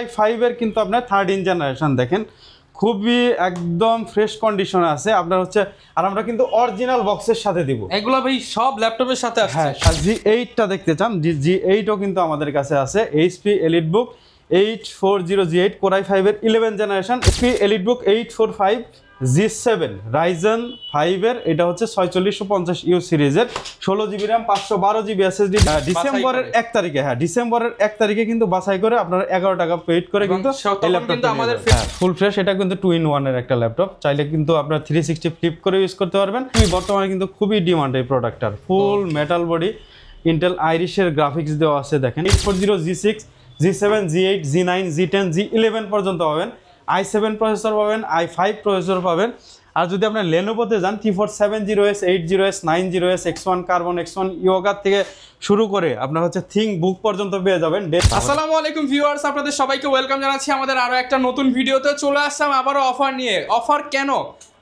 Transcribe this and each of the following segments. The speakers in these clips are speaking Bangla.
5 এর কিন্তু আপনার 13 জেনারেশন দেখেন খুবই একদম ফ্রেশ কন্ডিশনে আছে আপনার হচ্ছে আর আমরা কিন্তু অরিজিনাল বক্সের সাথে দিব এগুলো ভাই সব ল্যাপটপের সাথে আসছে। হ্যাঁ G8 টা দেখতে চান G8 ও কিন্তু আমাদের কাছে আছে HP EliteBook 840G8 Core i5 এর 11 generation HP EliteBook 845 G7 Ryzen 5 এর এটা হচ্ছে 4650U সিরিজের 16GB RAM 512GB SSD ডিসেম্বরের 1 তারিখে ডিসেম্বরের 1 তারিখে কিন্তু বাছাই করে আপনারা 11 টাকা পেড করে কিন্তু এই ল্যাপটপটা আমাদের ফুল ফ্রেশ এটা কিন্তু 2-in-1 এর একটা ল্যাপটপ চাইলে কিন্তু আপনারা 360 ফ্লিপ করে ইউজ করতে পারবেন বর্তমানে কিন্তু খুবই ডিমান্ড এই প্রোডাক্টটার ফুল মেটাল বডি ইন্টেল আইরিশের গ্রাফিক্স দেওয়া আছে দেখেন 840 G6 G7 G8 G9 G10 G11 পর্যন্ত পাবেন i7 প্রসেসর পাবেন i5 প্রসেসর পাবেন আর যদি আপনি Lenovo-তে যান T470S 80S 90S X1 Carbon X1 Yoga থেকে শুরু করে আপনার হচ্ছে ThinkBook পর্যন্ত পেয়ে যাবেন। আসসালামু আলাইকুম ভিউয়ার্স, আপনাদের সবাইকে ওয়েলকাম জানাচ্ছি আমাদের আরো একটা নতুন ভিডিওতে। চলে আসলাম আবারও অফার নিয়ে। অফার কেন?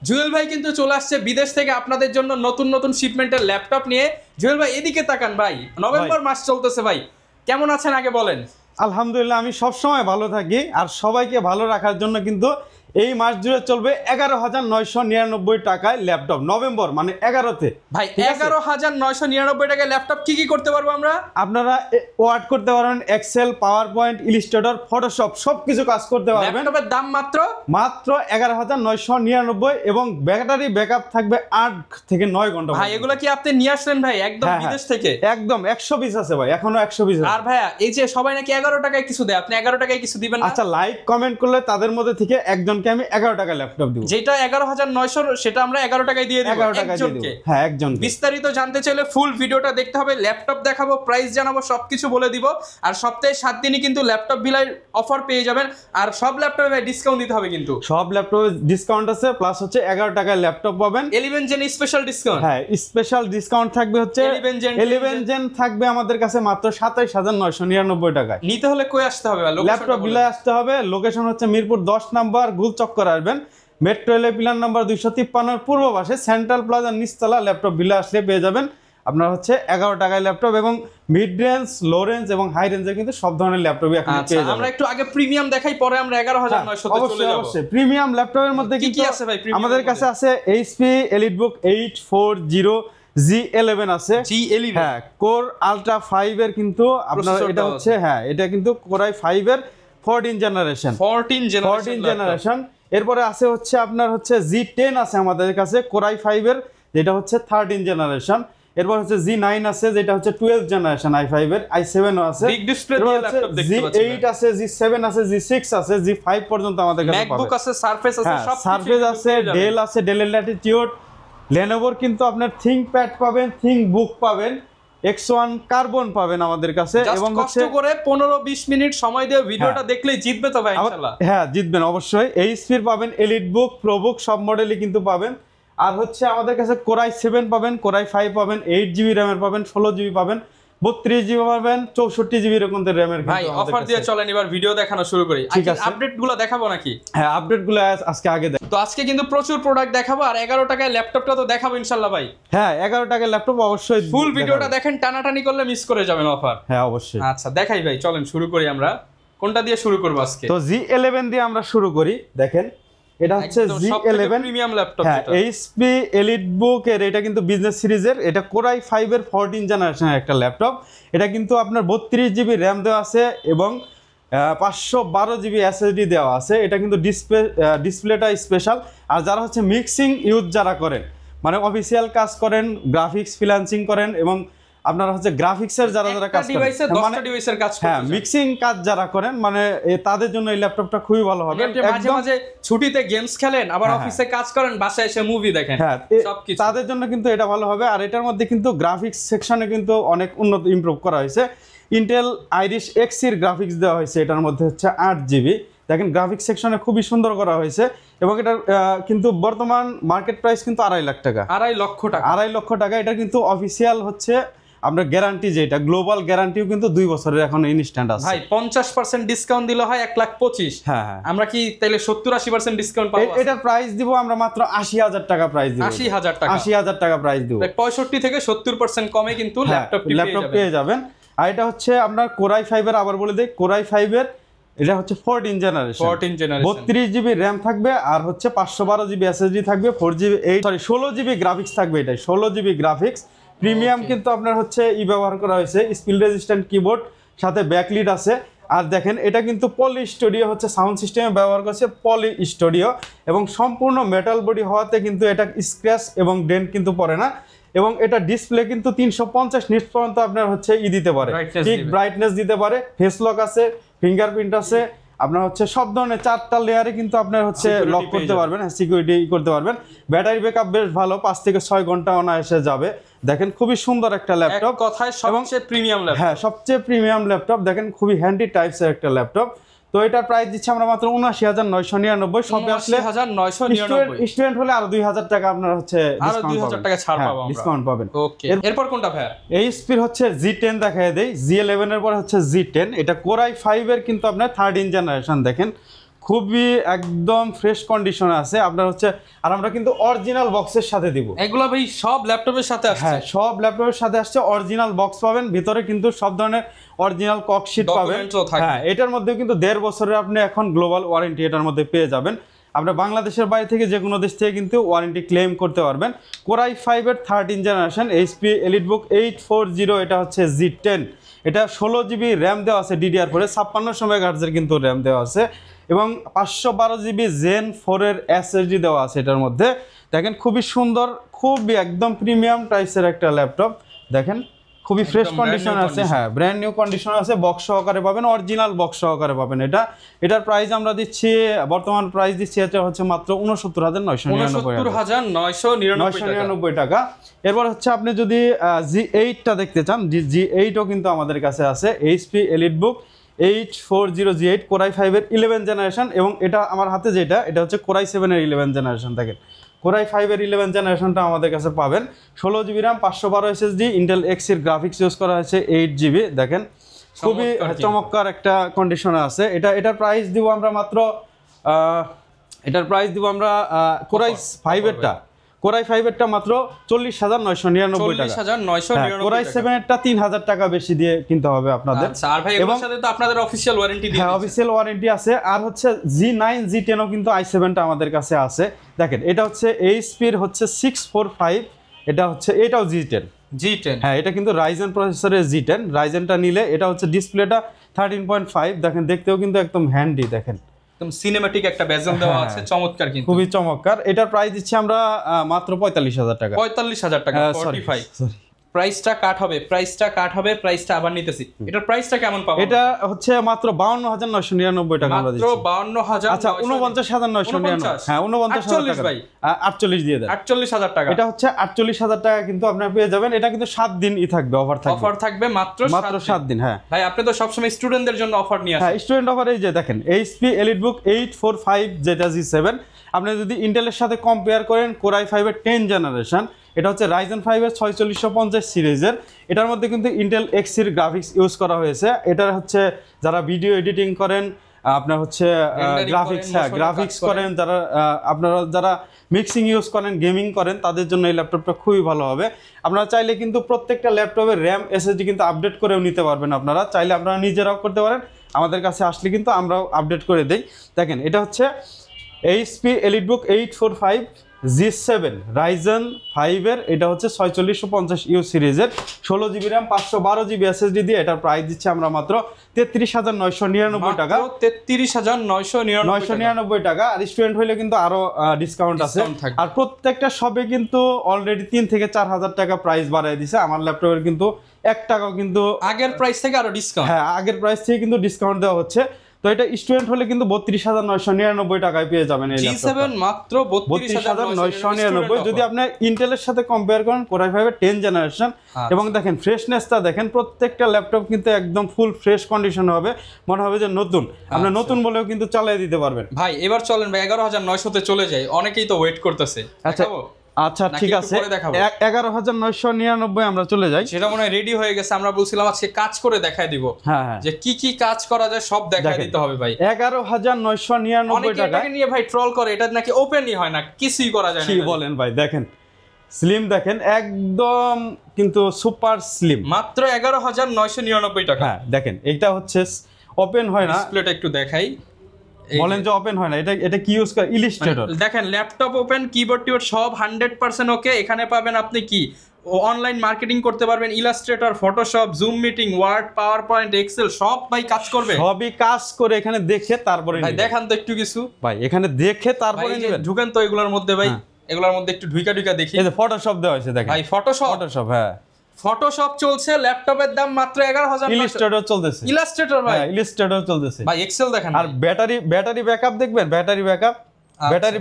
জুয়েল ভাই কিন্তু চলে আসছে বিদেশ থেকে আপনাদের জন্য নতুন নতুন শিপমেন্টের ল্যাপটপ নিয়ে। জুয়েল ভাই এদিকে তাকান ভাই, নভেম্বর মাস চলতেছে ভাই, কেমন আছেন আগে বলেন? আলহামদুলিল্লাহ আমি সবসময় ভালো থাকি আর সবাইকে ভালো রাখার জন্য কিন্তু এই মাস জুড়ে চলবে 11,999 টাকায় ল্যাপটপ নভেম্বর মানে 11তে ভাই 11,999 টাকায় ল্যাপটপ কি করতে পারবো আমরা? আপনারা ওয়ার্ড করতে পারবেন Excel PowerPoint Illustrator Photoshop সবকিছু কাজ করতে পারবেন। ল্যাপটপের দাম মাত্র 11,999 এবং ব্যাটারি ব্যাকআপ থাকবে 8 থেকে 9 ঘন্টা। ভাই এগুলো কি আপনি নিয়ে আসলেন ভাই একদম বিদেশ থেকে? একদম 100 পিস আছে ভাই, এখনো 100 পিস আছে। আর ভাইয়া এই যে সবাই নাকি 11 টাকায় কিছু দেয়, আপনি 11 টাকায় কিছু দিবেন না? আচ্ছা লাইক কমেন্ট করলে তাদের মধ্যে থেকে একজন আমি 11 টাকা ল্যাপটপ দিব, যেটা 11,900 সেটা আমরা 11 টাকায় দিয়ে দেব একজনকে। হ্যাঁ একজন। বিস্তারিত জানতে চাইলে ফুল ভিডিওটা দেখতে হবে, ল্যাপটপ দেখাবো, প্রাইস জানাবো, সবকিছু বলে দিব। আর সপ্তাহে 7 দিনই কিন্তু ল্যাপটপ ভিলায় অফার পেয়ে যাবেন। আর সব ল্যাপটপে ডিসকাউন্ট দিতে হবে কিন্তু, সব ল্যাপটপে ডিসকাউন্ট আছে প্লাস হচ্ছে 11 টাকায় ল্যাপটপ পাবেন। 11 জেন স্পেশাল ডিসকাউন্ট। হ্যাঁ স্পেশাল ডিসকাউন্ট থাকবে হচ্ছে 11 জেন থাকবে আমাদের কাছে মাত্র 27,999 টাকায়। নিতে হলে কই আসতে হবে? ল্যাপটপ ভিলায় আসতে হবে, লোকেশন হচ্ছে মিরপুর 10 নম্বর গুলচক্কর আসবেন, মেট্রো রেলের পিলার নাম্বার 253 পূর্ব পাশে সেন্ট্রাল প্লাজার নিচতলা ল্যাপটপ ভিলা আসলে পেয়ে যাবেন আপনার হচ্ছে 11 টাকায় ল্যাপটপ এবং মিড রেঞ্জ লো রেঞ্জ এবং হাই রেঞ্জে কিন্তু সব ধরনের ল্যাপটপই এখন পেয়ে যাবেন। আমরা একটু আগে প্রিমিয়াম দেখাই, পরে আমরা 11,900 তে চলে যাব। অবশ্যই প্রিমিয়াম ল্যাপটপের মধ্যে কি আছে ভাই? আমাদের কাছে আছে HP EliteBook 840 G11 আছে G11 হ্যাঁ কোর আলট্রা 5 এর কিন্তু আপনার এটা হচ্ছে এটা কিন্তু Core i5 এর 14 জেনারেশন। এরপরে আছে হচ্ছে আপনার হচ্ছে G10 আছে আমাদের কাছে Core i5 এর যেটা হচ্ছে 13 জেনারেশন। এরপর হচ্ছে G9 আছে যেটা হচ্ছে 12 জেনারেশন i5 এর, i7 ও আছে, বিগ ডিসপ্লে দিয়ে ল্যাপটপ দেখতে পাচ্ছেন। G8 আছে, G7 আছে, G6 আছে, G5 পর্যন্ত আমাদের কাছে পাবেন। ম্যাকবুক আছে, সারফেস আছে, সব সারফেস আছে, ডেল আছে, ডেল ল্যাটিটিউড, Lenovo কিন্তু আপনার ThinkPad পাবেন, ThinkBook পাবেন, X1 কার্বন পাবেন আমাদের কাছে। এবং কষ্ট করে 15-20 মিনিট সময় দিয়ে ভিডিওটা দেখলেই জিতবে তো ভাই ইনশাআল্লাহ। হ্যাঁ জিতবেন অবশ্যই। HP পাবেন, EliteBook, ProBook সব মডেলই কিন্তু পাবেন। আর হচ্ছে আমাদের কাছে Core i7 পাবেন, Core i5 পাবেন, 8GB RAM এর পাবেন, 16GB পাবেন, 32GB পাবেন, 64GB এরকম RAM এর। ভাই অফার দিয়ে চলেন এবার ভিডিও দেখানো শুরু করি। আপডেটগুলো দেখাবো নাকি? হ্যাঁ আপডেটগুলো আজকে আগে দেখ। তো আজকে কিন্তু প্রচুর প্রোডাক্ট দেখাবো আর 11 টাকায় ল্যাপটপটা তো দেখাবো ইনশাআল্লাহ ভাই। হ্যাঁ 11 টাকার ল্যাপটপ অবশ্যই ফুল ভিডিওটা দেখেন, টানাটানি করলে মিস করে যাবেন অফার। হ্যাঁ অবশ্যই। আচ্ছা দেখাই ভাই, চলেন শুরু করি। আমরা কোনটা দিয়ে শুরু করব আজকে? তো G11 দিয়ে আমরা শুরু করি। দেখেন এটা হচ্ছে G11 প্রিমিয়াম ল্যাপটপ যেটা HP EliteBook এর, এটা কিন্তু বিজনেস সিরিজের, এটা Core i5 এর 14 জেনারেশনের একটা ল্যাপটপ। এটা কিন্তু আপনার 32GB RAM দেওয়া আছে এবং 512GB SSD দেওয়া আছে। এটা কিন্তু ডিসপ্লেটা স্পেশাল। আর যারা হচ্ছে মিক্সিং ইউজ যারা করেন মানে অফিসিয়াল কাজ করেন, গ্রাফিক্স ফ্রিল্যান্সিং করেন এবং আপনারা হচ্ছে গ্রাফিক্সের যারা কাজ করেন, হ্যাঁ মিক্সিং কাজ যারা করেন মানে তাদের জন্য এই ল্যাপটপটা খুবই ভালো হবে। মাঝে মাঝে ছুটিতে গেমস খেলেন, আবার অফিসে কাজ করেন, বাসায় এসে মুভি দেখেন, হ্যাঁ তাদের জন্য কিন্তু এটা ভালো হবে। আর এটার মধ্যে কিন্তু গ্রাফিক্স সেকশনে কিন্তু অনেক উন্নত ইমপ্রুভ করা হয়েছে। ইন্টেল আইরিশ X এর গ্রাফিক্স দেওয়া হয়েছে, এটার মধ্যে হচ্ছে 8GB। দেখেন গ্রাফিক্স সেকশনে খুবই সুন্দর করা হয়েছে এবং এটার কিন্তু বর্তমান মার্কেট প্রাইস কিন্তু 2.5 লাখ টাকা। 2.5 লক্ষ টাকা। 2.5 লক্ষ টাকা। এটা কিন্তু অফিসিয়াল হচ্ছে আমরা গ্যারান্টি, যেটা গ্লোবাল গ্যারান্টিও কিন্তু 2 বছরের এখন ইনস্ট্যান্ট আছে। ভাই 50% ডিসকাউন্ট দিলে হয় 1,25,000। হ্যাঁ আমরা কি তাইলে 70-80% ডিসকাউন্ট পাবো? এটার প্রাইস দিব আমরা মাত্র 80,000 টাকা প্রাইস দিব। 80,000 টাকা। 80,000 টাকা প্রাইস দিব। 65 থেকে 70% কমে কিন্তু ল্যাপটপ পেয়ে যাবেন। আর এটা হচ্ছে আপনার Core i5 এর, আবার বলে দেই Core i5 এর এটা হচ্ছে 14 জেনারেশন 32 জিবি র্যাম থাকবে আর হচ্ছে 512 জিবি এসএসডি থাকবে 4 জিবি 16 জিবি গ্রাফিক্স থাকবে। এটা 16 জিবি গ্রাফিক্স প্রিমিয়াম কিন্তু আপনার হচ্ছে ব্যবহার করা হয়েছে, স্পিল রেজিস্ট্যান্ট কিবোর্ড, সাথে ব্যাকলিড আছে। আর দেখেন এটা কিন্তু পলি স্টুডিও হচ্ছে সাউন্ড সিস্টেমে ব্যবহার করছে পলি স্টুডিও, এবং সম্পূর্ণ মেটাল বডি হওয়াতে কিন্তু এটা স্ক্র্যাচ এবং ডেন্ট কিন্তু পড়ে না। এবং এটা ডিসপ্লে কিন্তু 350 নিটস পর্যন্ত আপনার হচ্ছে দিতে পারে, ঠিক ব্রাইটনেস দিতে পারে, ফেস লক আছে, ফিঙ্গারপ্রিন্ট আছে, আপনার হচ্ছে সব ধরনের 4টা লেয়ারে কিন্তু আপনার হচ্ছে লক করতে পারবেন, সিকিউরিটি করতে পারবেন। ব্যাটারি ব্যাকআপ বেশ ভালো, 5 থেকে 6 ঘন্টা অনায়াসে যাবে। দেখেন খুবই সুন্দর একটা ল্যাপটপ, কথায় সবচেয়ে প্রিমিয়াম ল্যাপটপ। হ্যাঁ, সবচেয়ে প্রিমিয়াম ল্যাপটপ। দেখেন খুবই হ্যান্ডি টাইপসের একটা ল্যাপটপ। তো এটার প্রাইস দিচ্ছি আমরা মাত্র ৭৯,৯৯৯। সবে আসলে ৭৯,৯৯৯ স্টুডেন্ট হলে আরো ২০০০ টাকা আপনার হচ্ছে আরো ২০০০ টাকা ছাড় পাবো আমরা, ডিসকাউন্ট পাবেন। ওকে, এরপর কোনটা ভাই? এইচপির হচ্ছে G10 দেখায় দেই। G11 এর পর হচ্ছে G10। এটা Core i5 এর কিন্তু আপনার 13 জেনারেশন। দেখেন খুবই একদম ফ্রেশ কন্ডিশনে আছে আপনার হচ্ছে, আর আমরা কিন্তু অরিজিনাল বক্সের সাথে দিব। এগুলো ভাই সব ল্যাপটপের সাথে আসছে? হ্যাঁ, সব ল্যাপটপের সাথে আসছে, অরিজিনাল বক্স পাবেন, ভিতরে কিন্তু সব ধরনের অরিজিনাল ককশিট পাবেন। হ্যাঁ, এটার মধ্যে কিন্তু 1.5 বছরের আপনি এখন গ্লোবাল ওয়ারেন্টি এটার মধ্যে পেয়ে যাবেন। আপনার বাংলাদেশের বাইরে থেকে যে কোনো দেশ থেকে কিন্তু ওয়ারেন্টি ক্লেম করতে পারবেন। Core i5 এর 13 জেনারেশন HP EliteBook 840, এটা হচ্ছে G10। এটা 16 জিবি র্যাম দেওয়া আছে DDR4 5600 মেগাহার্টজের কিন্তু র্যাম দেওয়া আছে, এবং 512 জিবি Zen 4 এর SSD দেওয়া আছে এটার মধ্যে। দেখেন খুবই সুন্দর, খুবই একদম প্রিমিয়াম টাইপসের একটা ল্যাপটপ। দেখেন খুবই ফ্রেশ কন্ডিশন আছে, হ্যাঁ ব্র্যান্ড নিউ কন্ডিশন আছে, বক্স সহকারে পাবেন, অরিজিনাল বক্স সহকারে পাবেন। এটার প্রাইস আমরা দিচ্ছি, বর্তমান প্রাইস দিচ্ছি এটা হচ্ছে মাত্র ৬৯,৯৯৯ টাকা। এরপর হচ্ছে আপনি যদি G8টা দেখতে চান, G8ও কিন্তু আমাদের কাছে আছে। HP EliteBook 840G8 Core i5 এর 11 জেনারেশন, এবং এটা আমার হাতে যেটা, এটা হচ্ছে Core i7 এর 11 জেনারেশন। দেখেন Core i5 এর 11 জেনারেশনটা আমাদের কাছে পাবেন। 16 GB RAM, 512 SSD, Intel X এর গ্রাফিক্স ইউজ করা হয়েছে 8 জিবি। দেখেন খুবই চমৎকার একটা কন্ডিশনে আছে। এটার প্রাইস দিব আমরা মাত্র Core i5 এরটা Core i5 এরটা মাত্র ৪০,৯৯৯ টাকা। Core i7 এরটা ৩,০০০ টাকা বেশি দিয়ে কিনতে হবে আপনাদের। আচ্ছা, আর ভাই এর সাথে তো আপনাদের অফিশিয়াল ওয়ারেন্টি দিয়েছে? হ্যাঁ, অফিশিয়াল ওয়ারেন্টি আছে। আর হচ্ছে G9 G10ও কিন্তু i7টা আমাদের কাছে আছে। দেখেন এটা হচ্ছে HP এর হচ্ছে 645, এটাও G10। হ্যাঁ, এটা কিন্তু Ryzen প্রসেসরের G10। রাইজেনটা নিলে এটা হচ্ছে ডিসপ্লেটা 13.5। দেখেন দেখতেও কিন্তু একদম হ্যান্ডি, দেখেন একদম সিনেম্যাটিক একটা বেজেল দেওয়া আছে, চমৎকার, কিন্তু খুবই চমৎকার। এটার প্রাইস দিচ্ছি আমরা মাত্র ৪৫,০০০ টাকা। ৪৫,০০০ টাকা, 45 প্রাইসটা কাট হবে, প্রাইসটা আবার নিতেছি। এটার প্রাইসটা কেমন পাবো? এটা হচ্ছে মাত্র ৫২,৯৯৯ টাকা আমরা দিচ্ছি। মাত্র ৫২,০০০। আচ্ছা, ৪৯,৯৯৯। হ্যাঁ, 49,০০০ টাকা ভাই, 48 দিয়ে দেন। ৪৮,০০০ টাকা। এটা হচ্ছে 48,০০০ টাকা কিন্তু আপনারা পেয়ে যাবেন। এটা কিন্তু 7 দিনই থাকবে, অফার থাকবে মাত্র 7 দিন। হ্যাঁ ভাই, আপনি তো সবসময় স্টুডেন্টদের জন্য অফার নিয়ে আসেন। হ্যাঁ, স্টুডেন্ট অফার। এই যে দেখেন HP EliteBook 845, যেটা G7। আপনি যদি ইন্টেলের সাথে কম্পেয়ার করেন, Core i5 এর 10 জেনারেশন, এটা হচ্ছে Ryzen 5 এর 4650 সিরিজের। এটার মধ্যে কিন্তু ইন্টেল X এর গ্রাফিক্স ইউজ করা হয়েছে। এটা হচ্ছে যারা ভিডিও এডিটিং করেন, আপনার হচ্ছে গ্রাফিক্স করেন, যারা মিক্সিং ইউজ করেন, গেমিং করেন, তাদের জন্য এই ল্যাপটপটা খুবই ভালো হবে। আপনারা চাইলে কিন্তু প্রত্যেকটা ল্যাপটপের র্যাম SSD কিন্তু আপডেট করেও নিতে পারবেন। আপনারা চাইলে আপনারা নিজেরাও করতে পারেন, আমাদের কাছে আসলে কিন্তু আমরাও আপডেট করে দেই। দেখেন এটা হচ্ছে HP EliteBook 845 G7 Ryzen 5 এর, এটা হচ্ছে 4650U সিরিজের, 16 জিবি র্যাম, 512 জিবি SSD দিয়ে। এটার প্রাইস দিচ্ছি আমরা মাত্র ৩৩,৯৯৯ টাকা। ৩৩,৯৯৯ টাকা। আর স্টুডেন্ট হইলে কিন্তু আরো ডিসকাউন্ট আছে। আর প্রত্যেকটা শপে কিন্তু অলরেডি ৩ থেকে ৪,০০০ টাকা প্রাইস বাড়ায় দিছে। আমার ল্যাপটপের কিন্তু ১ টাকাও কিন্তু আগের প্রাইস থেকে আরো ডিসকাউন্ট, হ্যাঁ আগের প্রাইস থেকে কিন্তু ডিসকাউন্ট দেওয়া হচ্ছে। তো এটা স্টুডেন্ট হলে কিন্তু ৩২,৯৯৯ টাকায় পেয়ে যাবেন এই ল্যাপটপটা, মাত্র ৩২,৯৯৯। যদি আপনি ইন্টেলের সাথে কম্পেয়ার করেন, Core i5 এর 10 জেনারেশন, এবং দেখেন ফ্রেশনেসটা দেখেন, প্রত্যেকটা ল্যাপটপ কিন্তু একদম ফুল ফ্রেশ কন্ডিশন হবে, মনে হবে যে নতুন। আপনি নতুন বলেও কিন্তু চালিয়ে দিতে পারবেন। ভাই এবার চলেন ভাই ১১,৯০০ তে চলে যাই, অনেকেই তো ওয়েট করতেছে। আচ্ছা ঠিক আছে, 11,999 আমরা চলে যাই। সেটা মনে হয় রেডি হয়ে গেছে। আমরা বলছিলাম আজকে কাজ করে দেখায় দিব, যে কি কি কাজ করা যায় সব দেখায় দিতে হবে ভাই। 11,999 টাকা নিয়ে ভাই ট্রল করে, এটা নাকি ওপেনই হয় না, কিছুই করা যায় না। কি বলেন ভাই? দেখেন স্লিম, দেখেন একদম কিন্তু সুপার স্লিম, মাত্র 11,999 টাকা। হ্যাঁ দেখেন, এইটা হচ্ছে ওপেন হয় না। ডিসপ্লেটা একটু দেখাই, বলেন যে ওপেন হয় না, এটা কি ইউজ করে? ইলাস্ট্রেটর। দেখেন ল্যাপটপ ওপেন, কিবোর্ড টিবোর্ড সব 100% ওকে। এখানে পাবেন আপনি কি অনলাইন মার্কেটিং করতে পারবেন, Illustrator, Photoshop, Zoom meeting, Word, PowerPoint, Excel সব ভাই কাজ করবে। সবই কাজ করে এখানে দেখে তারপরে ভাই দেখান তো একটু কিছু ভাই, এখানে দেখে তারপরে ভাই, নেবেন। ঢুকেন তো এগুলোর মধ্যে ভাই, এগুলোর মধ্যে একটু ঢুকা দেখি। এই যে ফটোশপ দেওয়া হয়েছে দেখেন ভাই ফটোশপ, হ্যাঁ ফটোশপ চলছে, ল্যাপটপের দাম মাত্র 11,000। ইলাস্ট্রেটর চলতেছে, ইলাস্ট্রেটর ভাই, হ্যাঁ ইলাস্ট্রেটর চলতেছে ভাই এক্সেল দেখেন। আর ব্যাটারি ব্যাকআপ দেখবেন, ব্যাটারি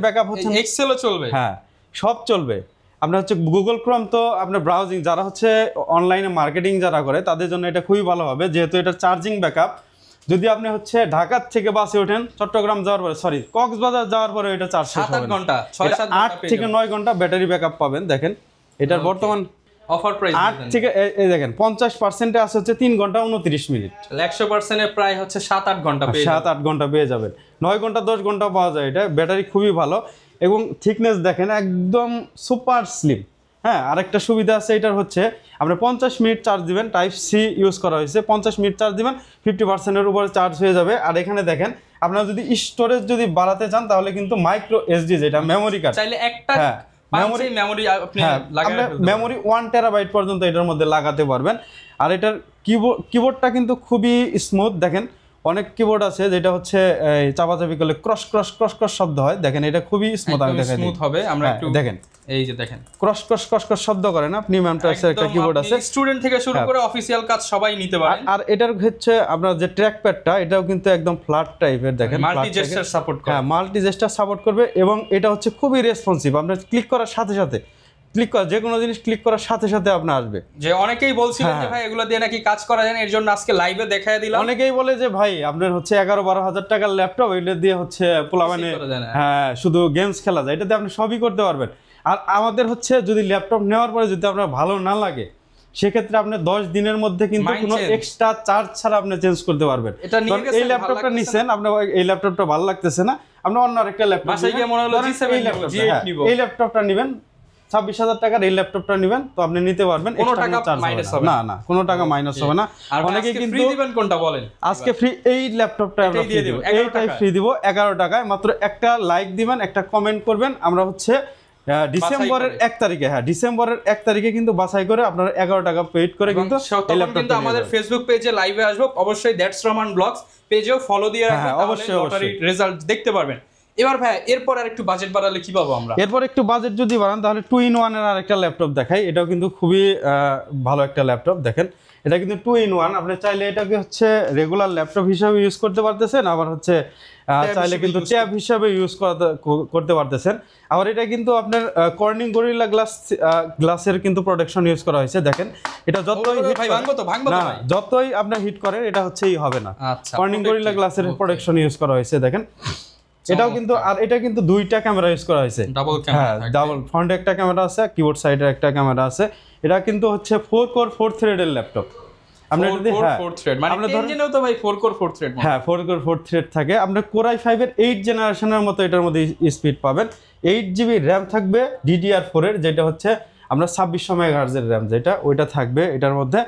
ব্যাকআপ হচ্ছে এক্সেলও চলবে, হ্যাঁ সব চলবে। আপনার হচ্ছে গুগল ক্রোম, তো আপনার ব্রাউজিং যারা হচ্ছে অনলাইনে মার্কেটিং যারা করে তাদের জন্য এটা খুবই ভালো হবে, যেহেতু এটা চার্জিং ব্যাকআপ। যদি আপনি হচ্ছে ঢাকার থেকে বাসে ওঠেন, চট্টগ্রাম যাওয়ার পরে, সরি কক্সবাজার যাওয়ার পরে এটা চার্জ শেষ হবে 7-8 ঘন্টা, 6-7 8 থেকে 9 ঘন্টা ব্যাটারি ব্যাকআপ পাবেন। দেখেন এটার বর্তমান অফার প্রাইস 8 থেকে এই দেখেন 50% আছে হচ্ছে 3 ঘন্টা 29 মিনিট, 100% এ প্রায় হচ্ছে 7-8 ঘন্টা পেয়ে 7-8 ঘন্টা পেয়ে যাবেন। 9 ঘন্টা 10 ঘন্টা পাওয়া যায়। এটা ব্যাটারি খুবই ভালো এবং থিকনেস দেখেন একদম সুপার স্লিম। হ্যাঁ, আরেকটা সুবিধা আছে এটার হচ্ছে আপনি 50 মিনিট চার্জ দিবেন, টাইপ সি ইউজ করা হয়েছে। 50 মিনিট চার্জ দিবেন, 50%-এর উপরে চার্জ হয়ে যাবে। আর এখানে দেখেন আপনারা যদি স্টোরেজ যদি বাড়াতে চান তাহলে কিন্তু মাইক্রো এসডি, যেটা মেমোরি কার্ড, চাইলে একটা মেমোরি আপনি লাগাতে মেমোরি 1 টেরাবাইট পর্যন্ত এটার মধ্যে লাগাতে পারবেন। আর এটার কিবোর্ডটা কিন্তু খুবই স্মুথ। দেখেন অনেক কিবোর্ড আছে যেটা হচ্ছে চাপাচাপি করলে ক্রস ক্রস ক্রস ক্রস শব্দ হয়, দেখেন এটা খুবই স্মুথ। আমি দেখাই স্মুথ হবে, আমরা একটু দেখেন, এই যে দেখেন ক্রস ক্রস ক্রস ক্রস শব্দ করে না। প্রিমিয়াম টাইপসের একটা কিবোর্ড আছে, স্টুডেন্ট থেকে শুরু করে অফিসিয়াল কাজ সবাই নিতে পারেন। আর এটার হচ্ছে আপনার যে ট্র্যাক প্যাডটা, এটাও কিন্তু একদম ফ্ল্যাট টাইপের। দেখেন মাল্টি জেস্টার সাপোর্ট করে, হ্যাঁ মাল্টি জেস্টার সাপোর্ট করবে এবং এটা হচ্ছে খুবই রেসপন্সিভ। আপনার ক্লিক করার সাথে সাথে যে কোনো জিনিস ক্লিক করার সাথে সাথে আপনার আসবে। যে অনেকেই বলছিলেন যে ভাই এগুলো দিয়ে নাকি কাজ করা যায় না, এর জন্য আজকে লাইভে দেখায় দিলাম। অনেকেই বলে যে ভাই আপনার হচ্ছে 11-12 হাজার টাকার ল্যাপটপ, এটা দিয়ে হচ্ছে পোলাপানে হ্যাঁ শুধু গেমস খেলা যায়, এটাতে আপনি সবই করতে পারবেন। আর আমাদের হচ্ছে যদি ল্যাপটপ নেওয়ার পরে যদি আপনার ভালো না লাগে, সেক্ষেত্রে আপনি 10 দিনের মধ্যে কিন্তু কোনো এক্সট্রা চার্জ ছাড়া আপনি চেঞ্জ করতে পারবেন। এই ল্যাপটপটা নিছেন, আপনার এই ল্যাপটপটা ভালো লাগতেছে না, আপনি অন্য আরেকটা ল্যাপটপ এই ল্যাপটপটা নেবেন, 26,000 টাকার এই ল্যাপটপটা নেবেন, তো আপনি নিতে পারবেন। কোনো টাকা মাইনাস হবে না, না কোনো টাকা মাইনাস হবে না। অনেকে কিন্তু ফ্রি দিবেন কোনটা বলেন, আজকে ফ্রি এই ল্যাপটপটা আমরা ফ্রি দিব, এইটাই ফ্রি দিব 11 টাকায়। মাত্র একটা লাইক দিবেন, একটা কমেন্ট করবেন। আমরা হচ্ছে ডিসেম্বরের 1 তারিখে, হ্যাঁ ডিসেম্বরের 1 তারিখে কিন্তু বাছাই করে আপনারা 11 টাকা পেইড করে কিন্তু এই ল্যাপটপটা আমাদের ফেসবুক পেজে লাইভে আসবো, অবশ্যই দ্যাটস রহমান ব্লগস পেজেও ফলো দিয়ে রাখবেন, অবশ্যই রেজাল্ট দেখতে পারবেন। এবার ভাই এরপর আর একটু বাজেট বাড়ালে কি পাবো আমরা? এরপর একটু বাজেট যদি বাড়ান তাহলে 2-in-1 এর আরেকটা ল্যাপটপ দেখাই। এটাও কিন্তু খুবই ভালো একটা ল্যাপটপ। দেখেন এটা কিন্তু 2-in-1, আপনি চাইলে এটাকে হচ্ছে রেগুলার ল্যাপটপ হিসেবে ইউজ করতে পারতেছেন, আবার হচ্ছে চাইলে কিন্তু ট্যাব হিসেবে ইউজ করতে পারতেছেন। আবার এটা কিন্তু আপনার কর্নিং গরিলা গ্লাসের কিন্তু প্রোটেকশন ইউজ করা হয়েছে। দেখেন এটা যতই আপনার হিট করেন এটা হচ্ছেই হবে না, কর্নিং গরিলা গ্লাসের প্রোটেকশন ইউজ করা হয়েছে। দেখেন এটাও কিন্তু, আর এটা কিন্তু 2টা ক্যামেরা ইউজ করা হয়েছে, ডাবল ফ্রন্টে একটা ক্যামেরা আছে, কিবোর্ড সাইডে একটা ক্যামেরা আছে। এটা কিন্তু হচ্ছে 4 কোর 4 থ্রেডের ল্যাপটপ। আপনি যদি হ্যাঁ 4 থ্রেড মানে ইঞ্জিনেও তো ভাই 4 কোর 4 থ্রেড, হ্যাঁ 4 কোর 4 থ্রেড থাকে। আপনি কোরাই 5 এর 8 জেনারেশনের মতো এটার মধ্যে স্পিড পাবেন। 8GB র‍্যাম থাকবে DDR4 এর, যেটা হচ্ছে আমরা 2600 মেগাহার্জের র‍্যাম, যেটা ওইটা থাকবে এটার মধ্যে।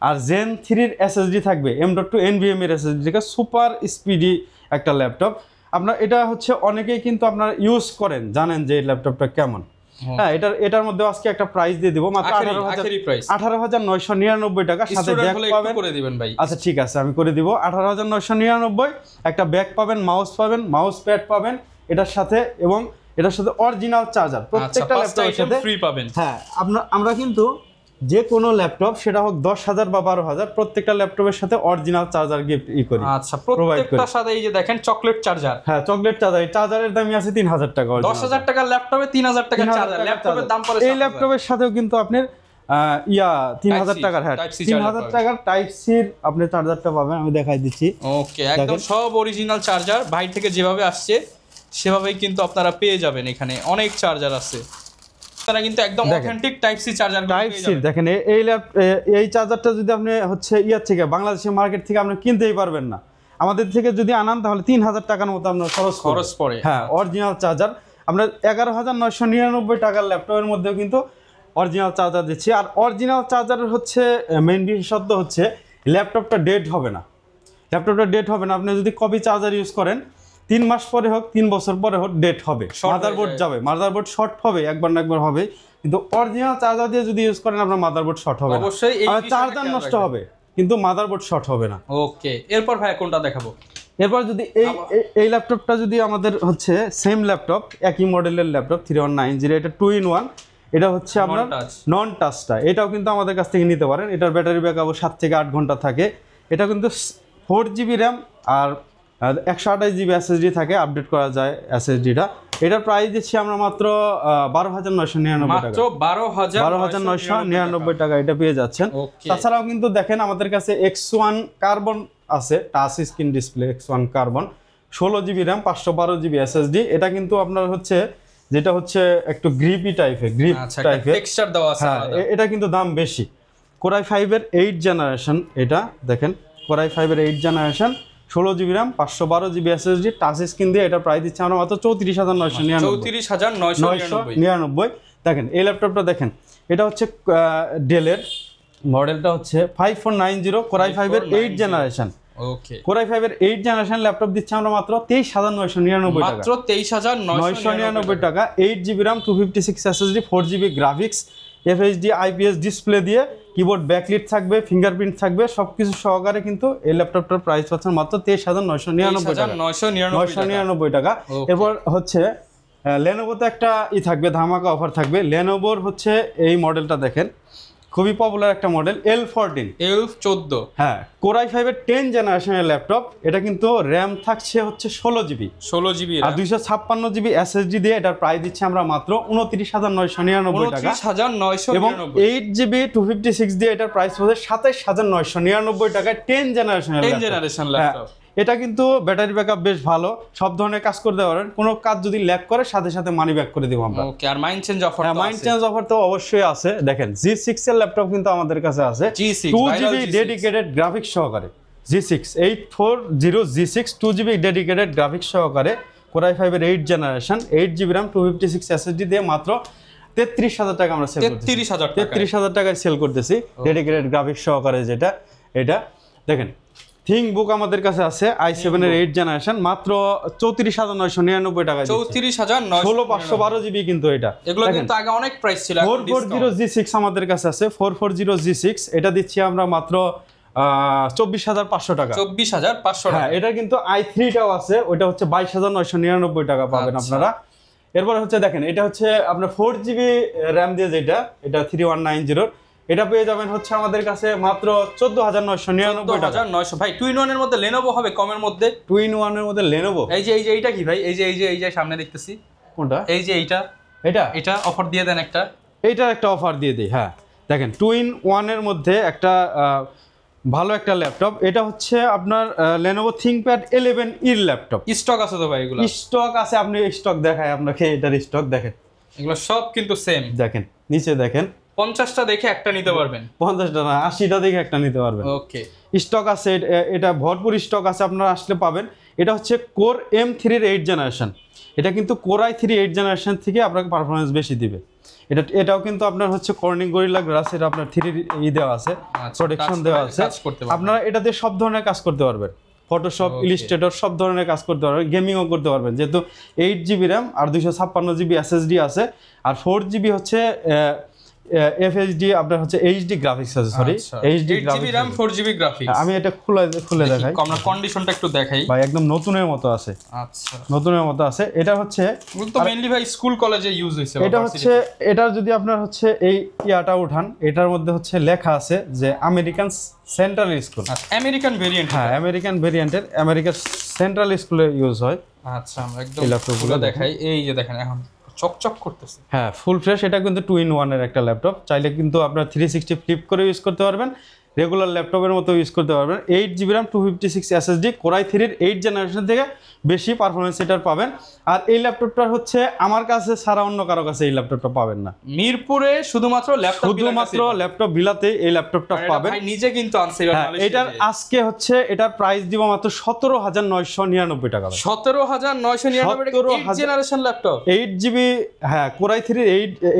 আর Zen 3 এর SSD থাকবে, M.2 NVMe এর SSD থেকে সুপার স্পিডি একটা ল্যাপটপ। আপনার এটা হচ্ছে অনেকেই কিন্তু আপনারা ইউজ করেন, জানেন যে এই ল্যাপটপটা কেমন। হ্যাঁ এটার মধ্যে আজকে একটা প্রাইস দিয়ে দিব, মাত্র 18,999 টাকা, সাথে ব্যাগ পাবেন করে দিবেন ভাই। আচ্ছা ঠিক আছে আমি করে দিব 18,999। একটা ব্যাগ পাবেন, মাউস পাবেন, মাউস প্যাড পাবেন এটার সাথে, এবং এটার সাথে অরিজিনাল চার্জার প্রত্যেকটা ল্যাপটপের সাথে ফ্রি পাবেন। হ্যাঁ আমরা কিন্তু যে কোনো ল্যাপটপ, সেটা হোক 10,000 বা 12,000, প্রত্যেকটা ল্যাপটপের সাথে অরিজিনাল চার্জার গিফট করি। আচ্ছা প্রত্যেকটার সাথে এই যে দেখেন চকলেট চার্জার, হ্যাঁ চকলেট চার্জার। এই চার্জারের দামই আছে 3,000 টাকা। 10,000 টাকার ল্যাপটপে 3,000 টাকা চার্জার, ল্যাপটপের দাম পড়ে। এই ল্যাপটপের সাথেও কিন্তু আপনার 3,000 টাকার, হ্যাঁ 3,000 টাকার টাইপ সির আপনি চার্জারটা পাবেন। আমি দেখাই দিচ্ছি। ওকে একদম সব অরিজিনাল চার্জার, বাইরে থেকে যেভাবে আসছে সেভাবেই কিন্তু আপনারা পেয়ে যাবেন। এখানে অনেক চার্জার আছে, তারা কিন্তু একদম authentic type C charger type C. দেখেন এই চার্জারটা যদি আপনি হচ্ছে ইয়ার থেকে, বাংলাদেশের মার্কেট থেকে আপনি কিনতেই পারবেন না। আমাদের থেকে যদি আনান তাহলে 3,000 টাকার মতো আপনার খরচ পড়ে। হ্যাঁ অরিজিনাল চার্জার আমরা 11,999 টাকার ল্যাপটপের মধ্যেও কিন্তু অরিজিনাল চার্জার দিচ্ছি। আর অরিজিনাল চার্জারের হচ্ছে মেইন বিশেষত্ব হচ্ছে ল্যাপটপটা ডেড হবে না। ল্যাপটপটা ডেট হবে না। আপনি যদি কপি চার্জার ইউজ করেন 3 মাস পরে হোক 3 বছর পরে হোক ডেট হবে, মাদারবোর্ড যাবে, মাদারবোর্ড শর্ট হবে, একবার না একবার হবে। কিন্তু অরিজিনাল চার্জার দিয়ে যদি ইউজ করেন আপনার মাদারবোর্ড শর্ট হবে না, অবশ্যই এই চার্জার নষ্ট হবে কিন্তু মাদারবোর্ড শর্ট হবে না। ওকে, এরপর ভাই কোনটা দেখাবো? এরপর যদি এই ল্যাপটপটা যদি আমাদের হচ্ছে সেম ল্যাপটপ, একই মডেলের ল্যাপটপ 3190, এটা 2-in-1, এটা হচ্ছে আপনার নন টাচটা, এটাও কিন্তু আমাদের কাছ থেকে নিতে পারেন। এটার ব্যাটারি ব্যাকআপ 7 থেকে 8 ঘন্টা থাকে। এটা কিন্তু 4GB র্যাম আর 128GB SSD থাকে, আপডেট করা যায় SSDটা। এটার প্রাইস দিচ্ছি আমরা মাত্র 12,999 টাকা, 12,999 টাকা এটা পেয়ে যাচ্ছেন। তাছাড়াও কিন্তু দেখেন আমাদের কাছে X1 কার্বন আছে, touch screen display X1 carbon, 16GB RAM, 512GB SSD। এটা কিন্তু আপনার হচ্ছে যেটা হচ্ছে একটু গ্রিপি টাইপের, টেক্সচার দেওয়া আছে। এটা কিন্তু দাম বেশি। Core i5 এর 8 জেনারেশন, এটা দেখেন Core i5 এর 8 generation, 16GB RAM, 512GB SSD, touch screen দিয়ে এটা প্রাইস দিচ্ছে আমরা মাত্র 34,999। দেখেন এই ল্যাপটপটা দেখেন, এটা হচ্ছে ডেলের মডেলটা হচ্ছে 5490, Core i5 এর 8 জেনারেশন। ওকে, Core i5 এর 8 জেনারেশন ল্যাপটপ দিচ্ছে আমরা মাত্র 23,999 টাকা, মাত্র 23,999 টাকা। 8GB RAM, 256 SSD, 4GB graphics, FHD IPS display দিয়ে, কিবোর্ড ব্যাকলিট থাকবে, ফিঙ্গারপ্রিন্ট থাকবে, সবকিছু সহকারে কিন্তু এই ল্যাপটপটার প্রাইস পাচ্ছেন মাত্র 23,999 টাকা। এরপর হচ্ছে লেনোভোতে একটা থাকবে, ধামাকা অফার থাকবে। লেনোভোর হচ্ছে এই মডেলটা দেখেন, খুবই পপুলার একটা মডেল, L14। হ্যাঁ, Core i5 এর 10 জেনারেশনের ল্যাপটপ। এটা কিন্তু র্যাম থাকছে হচ্ছে 16GB আর 256GB SSD দিয়ে এটার প্রাইস দিচ্ছি আমরা মাত্র 29,999 টাকা, এবং 8GB 256 দিয়ে এটার প্রাইস হচ্ছে 27,999 টাকায় 10 জেনারেশন ল্যাপটপ। এটা কিন্তু ব্যাটারি ব্যাকআপ বেশ ভালো, সব ধরনের কাজ করতে পারেন। কোনো কাজ যদি ল্যাগ করে সাথে সাথে মানি ব্যাক করে দেব আমরা। ওকে, আর মাইন্ড চেঞ্জ অফার? হ্যাঁ, মাইন্ড চেঞ্জ অফার তো অবশ্যই আছে। দেখেন G6 এর ল্যাপটপ কিন্তু আমাদের কাছে আছে, 2GB ডেডিকেটেড গ্রাফিক্স সহকারে, G6 840 G6 2GB dedicated graphics সহকারে, Core i5 এর 8 জেনারেশন, 8GB র্যাম, 256 SSD দিয়ে মাত্র 33,000 টাকা আমরা সেল করতেছি। 33,000 টাকায় সেল করতেছি ডেডিকেটেড গ্রাফিক্স সহকারে যেটা। এটা দেখেন থিংকবুক আমাদের কাছে আছে i7 এর 8 জেনারেশন, মাত্র 34,999 টাকা, 16,512GB কিন্তু এটা। এগুলো কিন্তু আগে অনেক প্রাইস ছিল। 440 G6 আমাদের কাছে আছে, 440 G6, এটা দিচ্ছি আমরা মাত্র 24,500 টাকা, 24,500 টাকা। হ্যাঁ, এটা কিন্তু i3টাও আছে, ওইটা হচ্ছে 22,999 টাকা পাবেন আপনারা। এরপর হচ্ছে দেখেন এটা হচ্ছে আপনার 4GB র্যাম দিয়ে যেটা, এটা 3190, এটা পেয়ে যাবেন হচ্ছে আমাদের কাছে মাত্র 14,999 টাকা। ভাই 2-in-1 এর মধ্যে Lenovo হবে কমের মধ্যে? 2-in-1 এর মধ্যে Lenovo, এই যে এইটা কি ভাই? এই যে সামনে দেখতেছি, কোনটা? এই যে এটা অফার দিয়ে দেন একটা, এইটার একটা অফার দিয়ে দিই। হ্যাঁ, দেখেন 2-in-1 এর মধ্যে একটা ভালো একটা ল্যাপটপ। এটা হচ্ছে আপনার Lenovo ThinkPad 11e laptop. Stock আছে তো ভাই? এগুলো স্টক আছে, আপনি স্টক দেখায় আপনাকে, এটার স্টক দেখেন, এগুলো সব কিন্তু সেম। দেখেন নিচে দেখেন, 50টা দেখে একটা নিতে পারবেন, 50টা না 80টা দেখে একটা নিতে পারবেন। ওকে, স্টক আছে, এটা ভরপুর স্টক আছে, আপনারা আসলে পাবেন। এটা হচ্ছে Core M3 এর 8 জেনারেশন। এটা কিন্তু Core i3 8 জেনারেশন থেকে আপনাকে পারফরমেন্স বেশি দিবে। এটাও কিন্তু আপনার হচ্ছে কর্নিং গরিলা গ্লাস, এটা আপনার 3 দেওয়া আছে, প্রোটেকশন দেওয়া আছে। আপনারা এটাতে সব ধরনের কাজ করতে পারবেন, ফটোশপ, ইলাস্ট্রেটর সব ধরনের কাজ করতে পারবেন, গেমিংও করতে পারবেন, যেহেতু 8GB র্যাম আর 256GB SSD আছে, আর 4GB হচ্ছে FHD আপনার হচ্ছে HD গ্রাফিক্স আছে, sorry HD graphics, RAM 4GB graphics. আমি এটা খুলে দেখাই, আমরা কন্ডিশনটা একটু দেখাই ভাই, একদম নতুনের মতো আছে। আচ্ছা, নতুনের মতো আছে। এটা হচ্ছে তো মেইনলি ভাই স্কুল কলেজে ইউজ হইছে। এটা হচ্ছে, এটা যদি আপনার হচ্ছে এই ইয়াটা উঠান, এটার মধ্যে হচ্ছে লেখা আছে যে American central school, American variant. হ্যাঁ, আমেরিকান ভেরিয়েন্টের, আমেরিকার সেন্ট্রাল স্কুলে ইউজ হয়। আচ্ছা, আমরা একদম ল্যাপটপগুলো দেখাই। এই যে দেখেন এখন চকচক করতেছে, হ্যাঁ, ফুল ফ্রেশ। এটা কিন্তু 2-in-1 এর একটা ল্যাপটপ, চাইলে কিন্তু আপনার 360 ফ্লিপ করে ইউজ করতে পারবেন, রেগুলার ল্যাপটপের মতো ইউজ করতে পারবেন। 8GB RAM, 256 SSD, Core i3 এর 8 জেনারেশন থেকে বেশি পারফরমেন্স এটার পাবেন। আর এই ল্যাপটপটা হচ্ছে আমার কাছে ছাড়া অন্য কারো কাছে এই ল্যাপটপটা পাবেন না। মিরপুরে শুধুমাত্র ল্যাপটপ বিলাতে এই ল্যাপটপটা পাবেন। ভাই নিজে কিন্তু আনছে। এটার আজকে হচ্ছে এটার প্রাইস দিব মাত্র 17,999 টাকা। 17,999 টাকা 8 জেনারেশন ল্যাপটপ, 8GB, হ্যাঁ, Core i3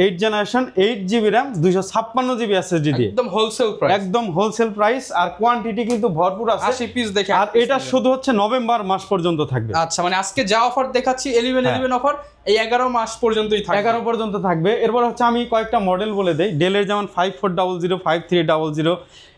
8 generation, 8GB RAM, 256GB SSD দিয়ে, একদম হোলসেল প্রাইস, একদম হোলসেল প্রাইস, আর কোয়ান্টিটি কিন্তু ভরপুর আছে, 80 পিস দেখে। আর এটা শুধু হচ্ছে নভেম্বর মাস পর্যন্ত থাকবে। আচ্ছা, মানে আজকে যা অফার দেখাচ্ছি 11 অফার এই 11 মাস পর্যন্তই থাকবে, 11 পর্যন্ত থাকবে। এরপর হচ্ছে আমি কয়েকটা মডেল বলে দেই। ডেলের যেমন 5400, 5300,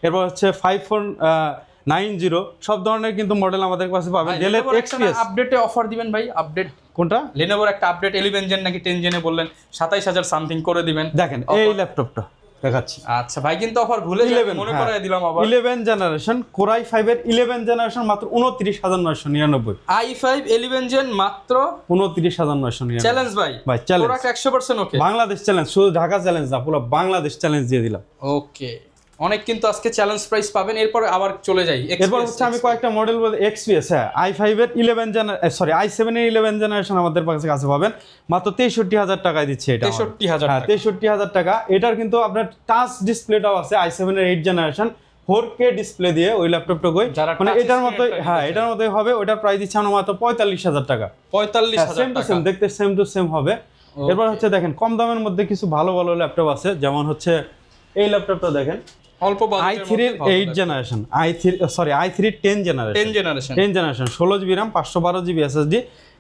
এরপর হচ্ছে 5490, সব ধরনের কিন্তু মডেল আমাদের কাছে পাবেন। ডেলের এক্সপিএস আপডেটে অফার দিবেন ভাই, আপডেট কোনটা? লেনোভোর একটা আপডেট 11 জেন নাকি 10 জেনে বললেন 27000 সামথিং করে দিবেন। দেখেন এই ল্যাপটপটা দেখাচ্ছি। আচ্ছা ভাই, কিন্তু অফার ভুলে যাবেন, মনে করায় দিলাম আবার। 11 জেনারেশন Core i5 এর 11 জেনারেশন মাত্র 29999। i5 11 জেন মাত্র 29999। চ্যালেঞ্জ ভাই, ভাই চ্যালেঞ্জ, প্রোডাক্ট 100% ওকে। বাংলাদেশ চ্যালেঞ্জ, শুধু ঢাকা চ্যালেঞ্জ না, পুরো বাংলাদেশ চ্যালেঞ্জ দিয়ে দিলাম। ওকে, অনেক কিন্তু আজকে চ্যালেঞ্জ প্রাইস পাবেন। এরপর আবার চলে যাই, এরপর হচ্ছে আমি কয়েকটা মডেল বলতে এক্সপিএস, হ্যাঁ i5 এর 11 জেনারেশন, সরি i7 এর 11 জেনারেশন আমাদের কাছে পাবেন মাত্র 63000 টাকায় দিচ্ছে এটা। 63000 হ্যাঁ 63000 টাকা। এটার কিন্তু আপনার টাচ ডিসপ্লেটাও আছে i7 এর 8 জেনারেশন 4K ডিসপ্লে দিয়ে ওই ল্যাপটপটা কই, মানে এটার মতোই, হ্যাঁ এটার মতোই হবে। ওটার প্রাইস দিচ্ছে আমরা মাত্র 45000 টাকা। 45000 টাকা, সেম দেখতে সেম টু সেম হবে। এরপর হচ্ছে দেখেন কম দামের মধ্যে কিছু ভালো ভালো ল্যাপটপ আছে, যেমন হচ্ছে এই ল্যাপটপটা দেখেন, অল্প বাজেটের i3 এর 8 generation, i3 10 generation 16GB RAM 512GB SSD।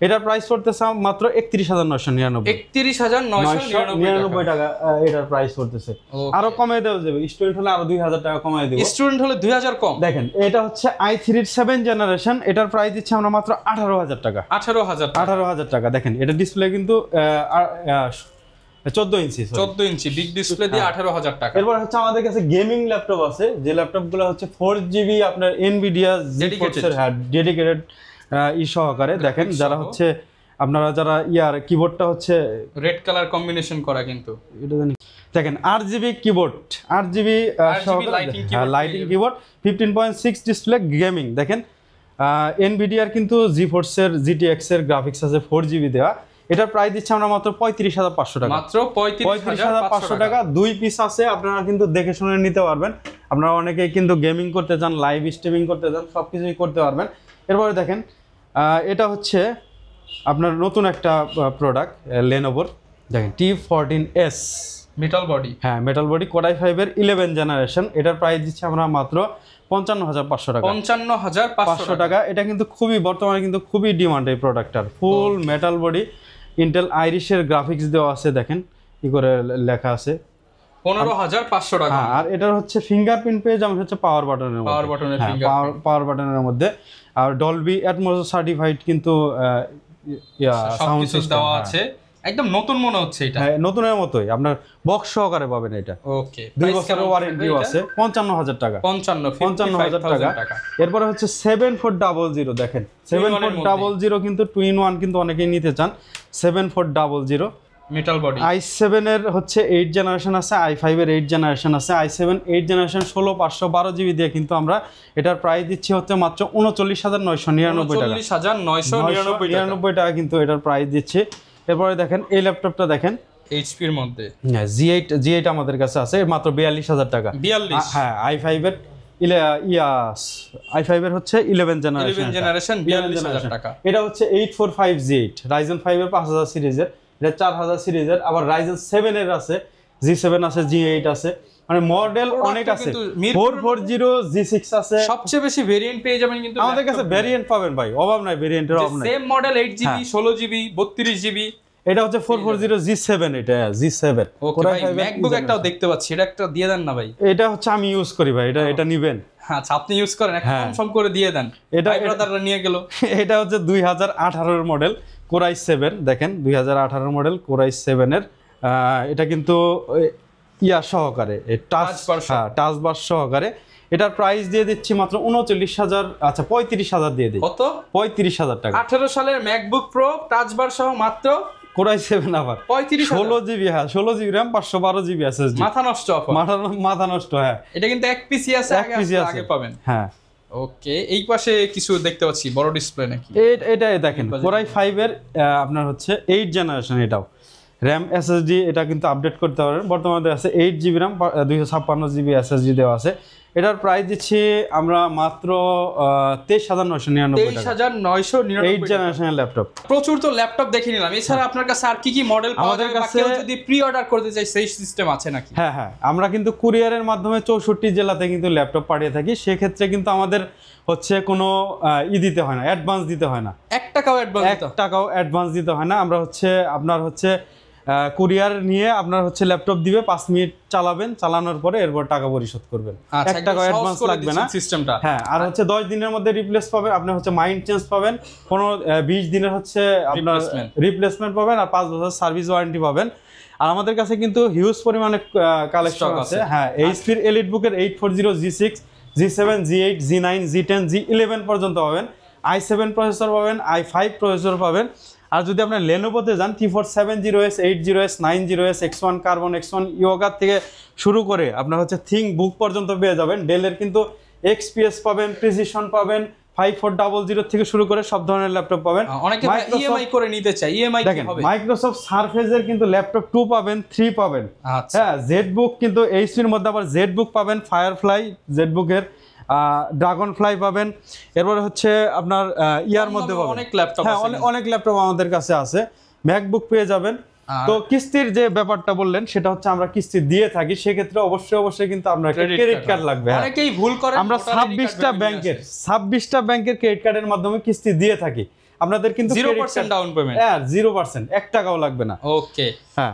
এটার প্রাইস পড়তেছে মাত্র 31999। 31999 টাকা এটার প্রাইস পড়তেছে। আরো কমিয়ে দেওয়া যাবে, স্টুডেন্ট হলে আরো 2000 টাকা কমিয়ে দেব। স্টুডেন্ট হলে 2000 কম। দেখেন এটা হচ্ছে i3 এর 7 জেনারেশন, এটার প্রাইস দিচ্ছি আমরা মাত্র 18000 টাকা। 18000 টাকা। দেখেন এটা ডিসপ্লে কিন্তু 14 ইঞ্চি, 14 ইঞ্চি বিগ ডিসপ্লে দিয়ে 18000 টাকা। এরপর হচ্ছে আমাদের কাছে গেমিং ল্যাপটপ আছে, যে ল্যাপটপগুলো হচ্ছে 4GB আপনার NVIDIA GeForce এর ডেডিকেটেড সহকারে। দেখেন যারা হচ্ছে আপনারা যারা কিবোর্ডটা হচ্ছে রেড কালার কম্বিনেশন করা, কিন্তু এটা জানি। দেখেন 8GB keyboard, 8GB lighting keyboard, 15.6 display gaming. দেখেন NVIDIA কিন্তু GeForce এর GTX এর গ্রাফিক্স আছে 4GB দেওয়া। এটার প্রাইস দিচ্ছে আমরা মাত্র 35500 টাকা। মাত্র 35500 টাকা। 2 পিস আছে, আপনারা কিন্তু দেখে শুনে নিতে পারবেন। আপনারা অনেকেই কিন্তু গেমিং করতে চান, লাইভ স্ট্রিমিং করতে চান, সবকিছুই করতে পারবেন। এরপরে দেখেন এটা হচ্ছে আপনার নতুন একটা প্রোডাক্ট লেনোভোর, দেখেন T14S মেটাল বডি, হ্যাঁ মেটাল বডি Core i5 এর 11 জেনারেশন। এটার প্রাইস দিচ্ছে আমরা মাত্র 55500 টাকা। 55500 টাকা। এটা কিন্তু খুবই বর্তমানে কিন্তু খুবই ডিমান্ড এই প্রোডাক্টটার। ফুল মেটাল বডি, ইন্টেল আইরিশের গ্রাফিক্স দেওয়া আছে, দেখেন কি করে লেখা আছে 15500 টাকা। হ্যাঁ, আর এটার হচ্ছে ফিঙ্গারপ্রিন্ট পেজ যেমন হচ্ছে পাওয়ার বাটনের মধ্যে, পাওয়ার বাটনের মধ্যে, আর ডলবি অ্যাটমস সার্টিফাইড কিন্তু সাউন্ড সিস্টেম দেওয়া আছে। একদম নতুন মনে হচ্ছে এটা, হ্যাঁ নতুনের মতোই, আপনার বক্স সহকারে পাবেন এটা। ওকে, 2 বছরের ওয়ারেন্টিও আছে। 55000 টাকা। 55000 টাকা। এরপর হচ্ছে 7400, দেখেন 7400 কিন্তু 2-in-1 কিন্তু অনেকেই নিতে চান। 7400 মেটাল বডি। i7 এর হচ্ছে 8 জেনারেশন আছে, i5 এর 8 জেনারেশন আছে। i7 8 জেনারেশন 16512GB দিয়ে কিন্তু আমরা এটার প্রাইস দিচ্ছি হচ্ছে মাত্র 39999 টাকা। 39999 টাকা কিন্তু এটার প্রাইস দিচ্ছি। এরপরে দেখেন এই ল্যাপটপটা দেখেন HP এর মধ্যে, হ্যাঁ G8 আমাদের কাছে আছে মাত্র 42000 টাকা। 42, হ্যাঁ i5 এর i5 এর হচ্ছে 11 জেনারেশন 42000 টাকা। এটা হচ্ছে 8405G8 Ryzen 5 এর 5000 সিরিজের, এটা 4000 সিরিজের। আবার Ryzen 7 এর আছে, G7 আছে, G8 আছে, মানে মডেল অনেক আছে। 440 G6 আছে। সবচেয়ে বেশি ভেরিয়েন্ট পেয়ে যাবেন কিন্তু আমাদের কাছে ভেরিয়েন্ট পাবেন ভাই, অভাব নাই, ভেরিয়েন্টের অভাব নাই। Same model 8GB 16GB 32GB। এটা হচ্ছে 440 G7, এটা G7। ওকে ভাই, ম্যাকবুক একটাও দেখতে পাচ্ছি, এটা একটা দিয়ে দেন না ভাই। এটা হচ্ছে আমি ইউজ করি ভাই, এটা নিবেন? আচ্ছা, আপনি ইউজ করেন, একটা কনফার্ম করে দিয়ে দেন। এটা ব্রাদাররা নিয়ে গেল। এটা হচ্ছে 2018 এর মডেল Core i7, দেখেন 2018 মডেল Core i7 এর। এটা কিন্তু সহকারে টাচ বার সহকারে। এটার প্রাইস দিয়ে দিচ্ছি মাত্র 39000, আচ্ছা 35000 দিয়ে দিই। কত? 35000 টাকা। 18 সালের ম্যাকবুক প্রো টাচ বার সহ মাত্র Core i7 আবার 16GB, হ্যাঁ 16GB RAM 512GB SSD। মাথা নষ্ট অফার, মাথা নষ্ট। হ্যাঁ এটা কিন্তু এক পিসি আছে, আগে পাবেন। হ্যাঁ ওকে, এই পাশে কিছু দেখতে পাচ্ছি, বড় ডিসপ্লে নাকি? এটাই দেখেন Core i5 এর আপনার হচ্ছে 8 জেনারেশন। এটাও RAM SSD এটা কিন্তু আপডেট করতে পারেন। বর্তমানে আছে 8GB RAM 256GB SSD দেওয়া আছে। এটার প্রাইস দিচ্ছি আমরা মাত্র 23,999 টাকা। 23,999 8 জেনারেশনের ল্যাপটপ। প্রচুর তো ল্যাপটপ দেখে নিলাম, এছাড়া আপনার কাছে আর কি কি মডেল পাওয়া আমাদের যাবে বা কাছে- কেউ যদি প্রি অর্ডার করতে চাই সেই সিস্টেম আছে নাকি? হ্যাঁ, আমরা কিন্তু কুরিয়ারের মাধ্যমে 64 জেলাতে কিন্তু ল্যাপটপ পাঠিয়ে থাকি। সেক্ষেত্রে কিন্তু আমাদের হচ্ছে কোনো দিতে হয় না, অ্যাডভান্স দিতে হয় না, 1 টাকাও অ্যাডভান্স 1 টাকাও অ্যাডভান্স দিতে হয় না। আমরা হচ্ছে আপনার হচ্ছে কুরিয়ার নিয়ে আপনার হচ্ছে ল্যাপটপ দিবে, 5 মিনিট চালাবেন, চালানোর পরে এরপর টাকা পরিশোধ করবেন, 1 টাকাও অ্যাডভান্স লাগবে না সিস্টেমটা। হ্যাঁ, আর হচ্ছে 10 দিনের মধ্যে রিপ্লেস পাবেন, আপনি হচ্ছে মাইন্ড চেঞ্জ পাবেন, 20 দিনের হচ্ছে আপনার রিপ্লেসমেন্ট পাবেন, আর 5 বছর সার্ভিস ওয়ারেন্টি পাবেন। আর আমাদের কাছে কিন্তু হিউজ পরিমাণে কালেকশন আছে। হ্যাঁ, এইচপির এলিটবুকের 840, G6, G7, G8, G9, G10, G11 পর্যন্ত পাবেন। i7 প্রসেসর পাবেন, i5 প্রসেসর পাবেন। আর যদি আপনার লেনোভোতে যান, T4 70S, 80S, 90S, X1 carbon, X1 yoga থেকে শুরু করে আপনার হচ্ছে থিং বুক পর্যন্ত পেয়ে যাবেন। ডেলের কিন্তু XPS পাবেন, প্রিসিশন পাবেন, 5400 থেকে শুরু করে সব ধরনের ল্যাপটপ পাবেন। অনেকে ইএমআই করে নিতে চায়, ইএমআই কি হবে? মাইক্রোসফট সারফেসের কিন্তু ল্যাপটপ 2 পাবেন, 3 পাবেন। হ্যাঁ, জেডবুক কিন্তু এইচপির মধ্যে আবার জেডবুক পাবেন, ফায়ারফ্লাই জেডবুকের, ড্রাগন ফ্লাই পাবেন। এরপরে হচ্ছে আপনার ইয়ার মধ্যে পাবেন অনেক ল্যাপটপ। হ্যাঁ, অনেক ল্যাপটপ আমাদের কাছে আছে। ম্যাকবুক পেয়ে যাবেন। তো কিস্তির যে ব্যাপারটা বললেন সেটা হচ্ছে আমরা কিস্তি দিয়ে থাকি, সেক্ষেত্রে অবশ্যই কিন্তু আমরা ক্রেডিট কার্ড লাগবে। অনেকেই ভুল করে, আমরা 26টা ব্যাংকের ক্রেডিট কার্ডের মাধ্যমে কিস্তি দিয়ে থাকি। আপনাদের কিন্তু 0% ডাউন পেমেন্ট। হ্যাঁ, 0%, 1 টাকাও লাগবে না। ওকে,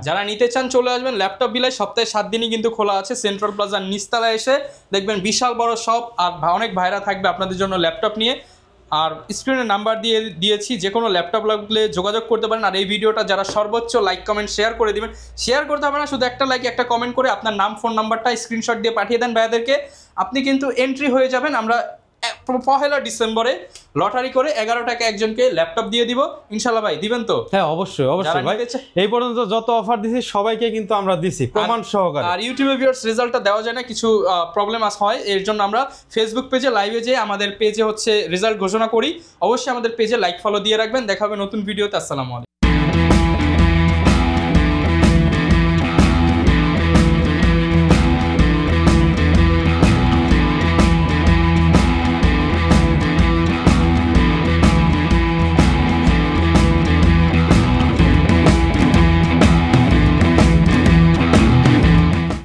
যারা নিতে চান চলে আসবেন ল্যাপটপ বিলাই, সপ্তাহে 7 দিনই কিন্তু খোলা আছে। সেন্ট্রাল প্লাজার নিচতলায় এসে দেখবেন বিশাল বড় শপ, আর অনেক ভাইরা থাকবে আপনাদের জন্য ল্যাপটপ নিয়ে। আর স্ক্রিনে নাম্বার দিয়েছি, যে কোনো ল্যাপটপ লাগলে যোগাযোগ করতে পারেন। আর এই ভিডিওটা যারা সর্বোচ্চ লাইক কমেন্ট শেয়ার করে দিবেন, শেয়ার করতে হবে না, শুধু একটা লাইক একটা কমেন্ট করে আপনার নাম ফোন নাম্বারটা স্ক্রিনশট দিয়ে পাঠিয়ে দেন ভাইয়াদেরকে, আপনি কিন্তু এন্ট্রি হয়ে যাবেন। আমরা 1 ডিসেম্বরে লটারি করে 11 টাকা একজনকে ল্যাপটপ দিয়ে দিব ইনশাআল্লাহ। ভাই দিবেন তো? হ্যাঁ, অবশ্যই ভাই। এই পর্যন্ত যত অফার দিছি সবাইকে কিন্তু আমরা দিছি প্রমাণ সহকারে। আর ইউটিউবে ভিউয়ার্স রেজাল্টটা দেওয়া যায় না, কিছু প্রবলেম হয়, এর জন্য আমরা ফেসবুক পেজে লাইভে যেয়ে আমাদের পেজে হচ্ছে রেজাল্ট ঘোষণা করি। অবশ্যই আমাদের পেজে লাইক ফলো দিয়ে রাখবেন। দেখা হবে নতুন ভিডিওতে। আসসালামু আলাইকুম।